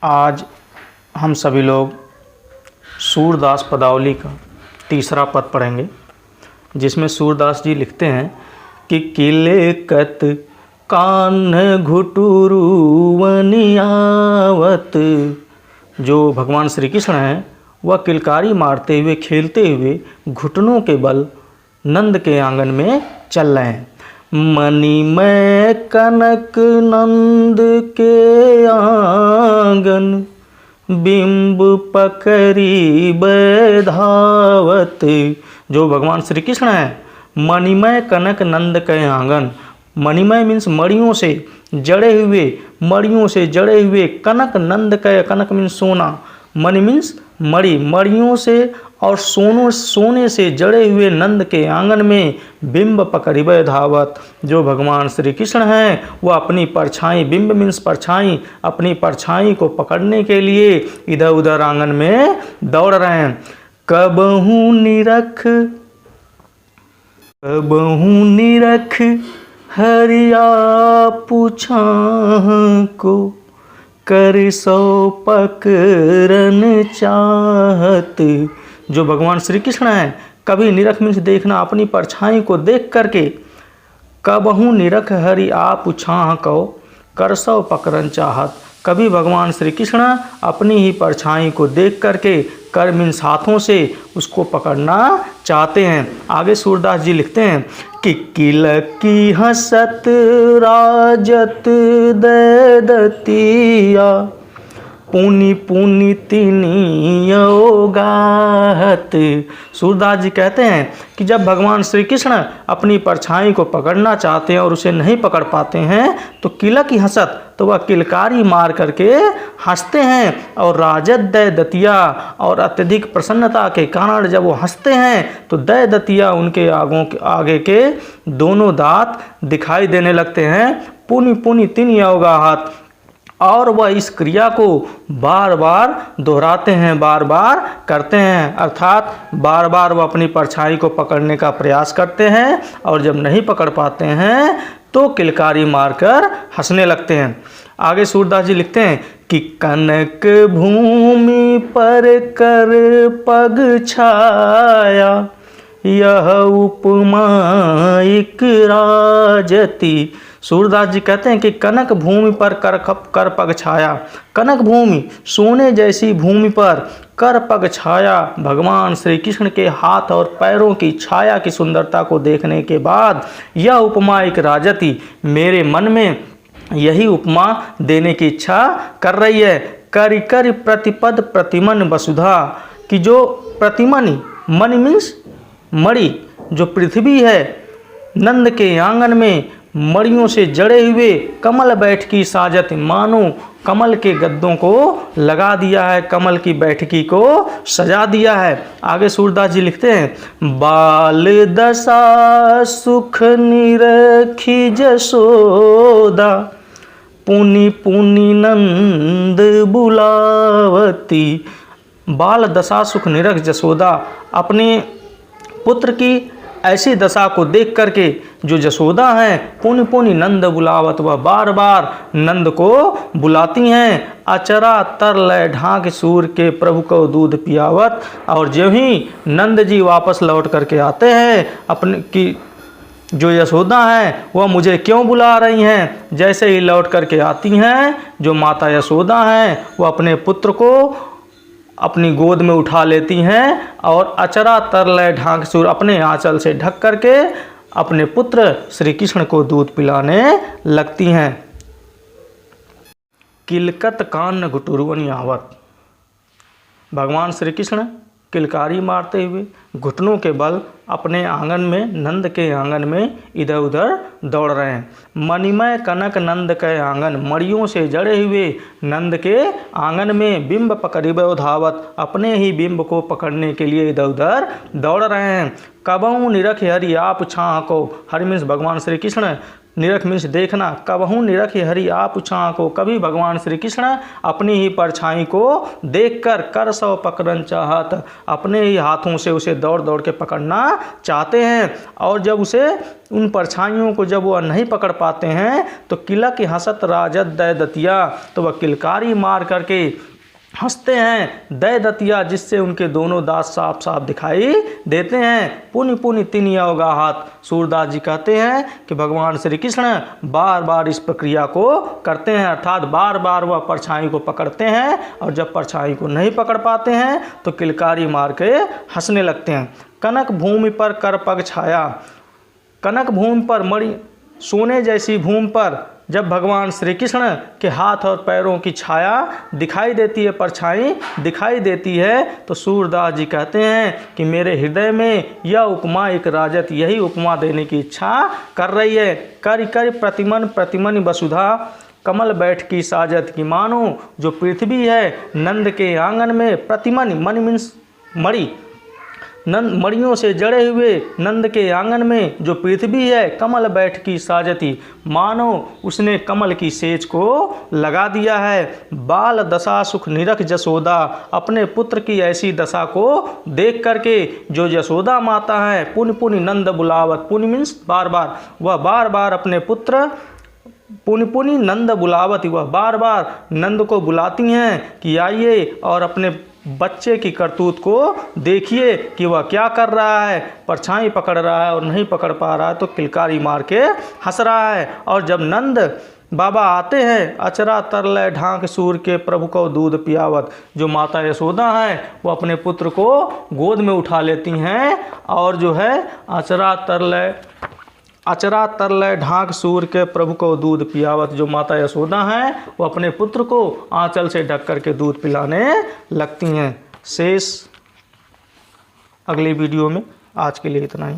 आज हम सभी लोग सूरदास पदावली का तीसरा पद पढ़ेंगे, जिसमें सूरदास जी लिखते हैं कि किले कत कान घुटुरु वनियावत। जो भगवान श्री कृष्ण हैं वह किलकारी मारते हुए खेलते हुए घुटनों के बल नंद के आंगन में चल रहे हैं। मणिमय कनक नंद के आंगन बिंब पकड़ी बैधावत। जो भगवान श्री कृष्ण हैं मणिमय कनक नंद के आंगन, मणिमय मीन्स मणियों से जड़े हुए कनक नंद के, कनक मीन्स सोना, मणि मीन्स मणि, मणियों से और सोने से जड़े हुए नंद के आंगन में बिंब पकड़िबे धावत। जो भगवान श्री कृष्ण हैं वह अपनी परछाई, बिंब मीन्स परछाई, अपनी परछाई को पकड़ने के लिए इधर उधर आंगन में दौड़ रहे हैं। कबहू निरख हरिया पूछा को कर सो पकरन चाहत। जो भगवान श्री कृष्ण हैं कभी निरख मीन्स देखना, अपनी परछाई को देख करके, कबहू निरख हरि आप छाह को कर सो पकड़न चाहत। कभी भगवान श्री कृष्ण अपनी ही परछाई को देख करके कर मीन्स हाथों से उसको पकड़ना चाहते हैं। आगे सूरदास जी लिखते हैं कि किलकी हसत राजत दे दतिया पुनि पुनि तिनियो गाहत। सूरदास जी कहते हैं कि जब भगवान श्री कृष्ण अपनी परछाई को पकड़ना चाहते हैं और उसे नहीं पकड़ पाते हैं तो किलक की हंसत, तो वह किलकारी मार करके हंसते हैं। और राजत दय दतिया, और अत्यधिक प्रसन्नता के कारण जब वो हंसते हैं तो दय दतिया उनके आगे के दोनों दांत दिखाई देने लगते हैं। पुनि पुनि तिनियो गाहत, और वह इस क्रिया को बार बार दोहराते हैं, बार बार करते हैं, अर्थात बार बार वह अपनी परछाई को पकड़ने का प्रयास करते हैं और जब नहीं पकड़ पाते हैं तो किलकारी मारकर हंसने लगते हैं। आगे सूरदास जी लिखते हैं कि कनक भूमि पर कर पग छाया यह उपमा एक राजती। सूरदास जी कहते हैं कि कनक भूमि पर कर पग छाया, कनक भूमि सोने जैसी भूमि पर कर पग छाया। भगवान श्री कृष्ण के हाथ और पैरों की छाया की सुंदरता को देखने के बाद यह उपमा एक राजती, मेरे मन में यही उपमा देने की इच्छा कर रही है। करि करि प्रतिपद प्रतिमन वसुधा, कि जो प्रतिमनि, मणि मीन्स मणि, जो पृथ्वी है नंद के आंगन में मणियों से जड़े हुए कमल बैठकी साजत, मानो कमल के गद्दों को लगा दिया है, कमल की बैठकी को सजा दिया है। आगे सूरदास जी लिखते हैं बाल दशा सुख निरखी जसोदा पुनि पुनि नंद बुलावती। बाल दशा सुख निरख जसोदा, अपने पुत्र की ऐसी दशा को देख करके जो जसोदा हैं पुनि पुनि नंद बुलावत, वह बार बार नंद को बुलाती हैं। अचरा तरलय ढाक सूर के प्रभु को दूध पियावत, और जो ही नंद जी वापस लौट करके आते हैं अपने की जो यशोदा हैं वह मुझे क्यों बुला रही हैं, जैसे ही लौट करके आती हैं जो माता यशोदा हैं वह अपने पुत्र को अपनी गोद में उठा लेती हैं और अचरा तरलय ढाक सूर, अपने आंचल से ढक करके अपने पुत्र श्री कृष्ण को दूध पिलाने लगती हैं। किलकत कान घुटुरवन आवत, भगवान श्री कृष्ण किलकारी मारते हुए घुटनों के बल अपने आंगन में, नंद के आंगन में इधर उधर दौड़ रहे हैं। मणिमय कनक नंद के आंगन, मणियों से जड़े हुए नंद के आंगन में बिंब पकड़िबे धावत, अपने ही बिंब को पकड़ने के लिए इधर उधर दौड़ रहे हैं। कबहू निरख हरि आप छाह को, हरि मीन्स भगवान श्री कृष्ण निरख मीन्स देखना, कबहू निरख हरि आप छां को, कभी भगवान श्री कृष्ण अपनी ही परछाई को देखकर कर सौ पकड़न चाहत, अपने ही हाथों से उसे दौड़ दौड़ के पकड़ना चाहते हैं। और जब उसे उन परछाइयों को जब वह नहीं पकड़ पाते हैं तो किलक हंसत राजद दय दतिया, तो वह किलकारी मार करके हंसते हैं दय दतिया, जिससे उनके दोनों दांत साफ साफ दिखाई देते हैं। पुनि पुनि तिन अवगाहत, सूरदास जी कहते हैं कि भगवान श्री कृष्ण बार बार इस प्रक्रिया को करते हैं, अर्थात बार बार वह परछाई को पकड़ते हैं और जब परछाई को नहीं पकड़ पाते हैं तो किलकारी मार के हंसने लगते हैं। कनक भूमि पर कर पग छाया, कनक भूमि पर मणि सोने जैसी भूमि पर जब भगवान श्री कृष्ण के हाथ और पैरों की छाया दिखाई देती है, परछाई दिखाई देती है, तो सूरदास जी कहते हैं कि मेरे हृदय में यह उपमा एक राजत यही उपमा देने की इच्छा कर रही है। कर कर प्रतिमन प्रतिमन वसुधा, कमल बैठ की साजत की, मानो जो पृथ्वी है नंद के आंगन में, प्रतिमन मन मीन्स मणि, नंद मणियों से जड़े हुए नंद के आंगन में जो पृथ्वी है, कमल बैठ की साजती, मानो उसने कमल की सेज को लगा दिया है। बाल दशा सुख निरख जसोदा, अपने पुत्र की ऐसी दशा को देख करके जो यशोदा माता है, पुनि पुनि नंद बुलावत, पुनि मीन्स बार बार, वह बार बार अपने पुत्र पुनि पुनि नंद बुलावत, वह बार बार नंद को बुलाती हैं कि आइए और अपने बच्चे की करतूत को देखिए कि वह क्या कर रहा है, परछाई पकड़ रहा है और नहीं पकड़ पा रहा है तो किलकारी मार के हंस रहा है। और जब नंद बाबा आते हैं, अचरा तरलय ढांक सूर के प्रभु को दूध पियावत, जो माता यशोदा है वो अपने पुत्र को गोद में उठा लेती हैं और जो है अचरा तरलय ढांक सूर के प्रभु को दूध पियावत, जो माता यशोदा हैं वो अपने पुत्र को आंचल से ढक कर के दूध पिलाने लगती हैं। शेष अगली वीडियो में, आज के लिए इतना ही।